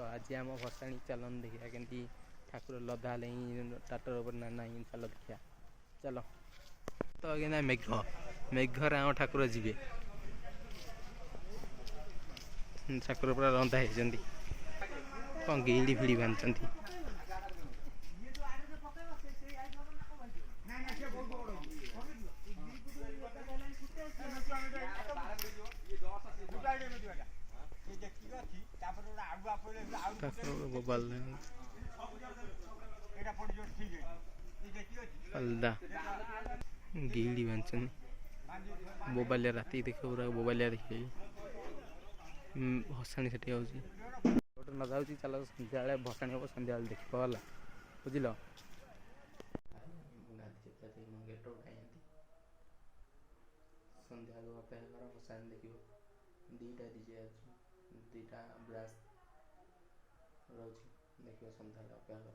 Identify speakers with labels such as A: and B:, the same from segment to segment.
A: तो आज आम भसाणी चलन देखिए केमती ठाकुर लदा टाटर ऊपर ना चल देखिया चलो। तो आगे मेघ मेघर आम ठाकुर जी ठाकुर पूरा रंधा होती कौन गिड़ी फिड़ी बांधि अलदा गिड़ी बांधि बोबालिया राति देख पूरा बोबालिया देखिए भसाणी से गोटे न जाऊँगी चलो सन्ध्या भसाणी हम सन्ध्या देख गला बुझल सन्ध्या अपेक्षा कर भसाणी देख दीटा डीजे दीटा ब्रास रही देख सन्ध्या अपेक्षा कर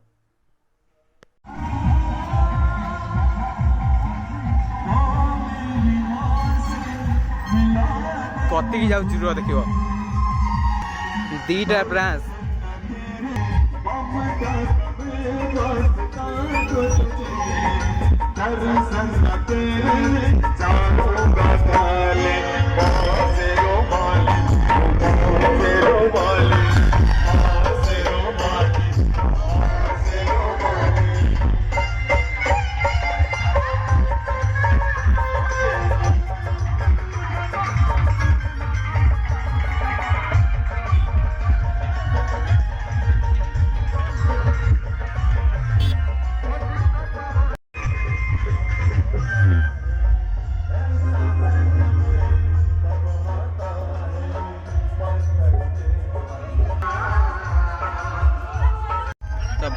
A: कति जाऊँ रुह देख दीटा ब्रांच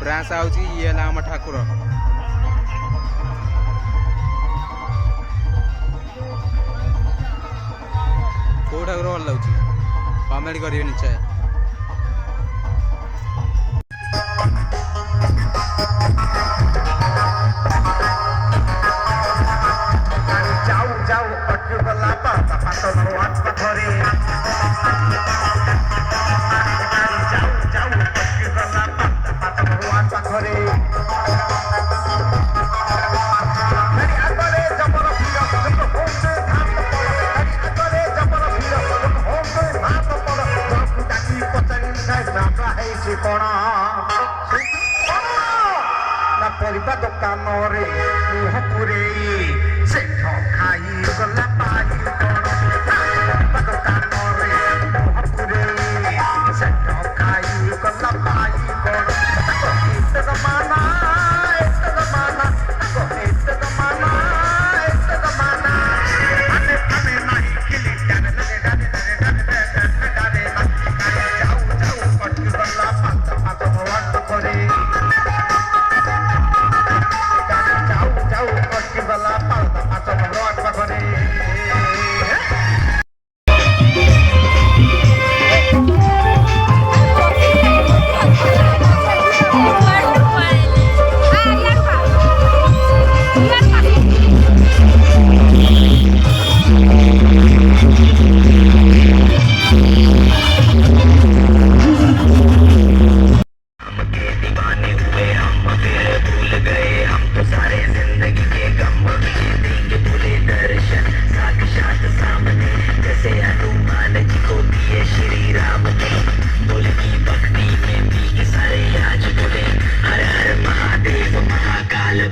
A: ब्रांच आउची ये आम ठाकुर कौ ठाकुर भल लगे कमेंट करेंगे निश्चय।
B: परिबा दुकान रे मुह पुरे से खाई गला पाई परिबा दुकान रे मुह पुरे से खाई गला पाई इत जमाना आने आने नहीं खिली जाने लगे गाने जाऊ पट गला पात भगवान करे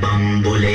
B: बम बोले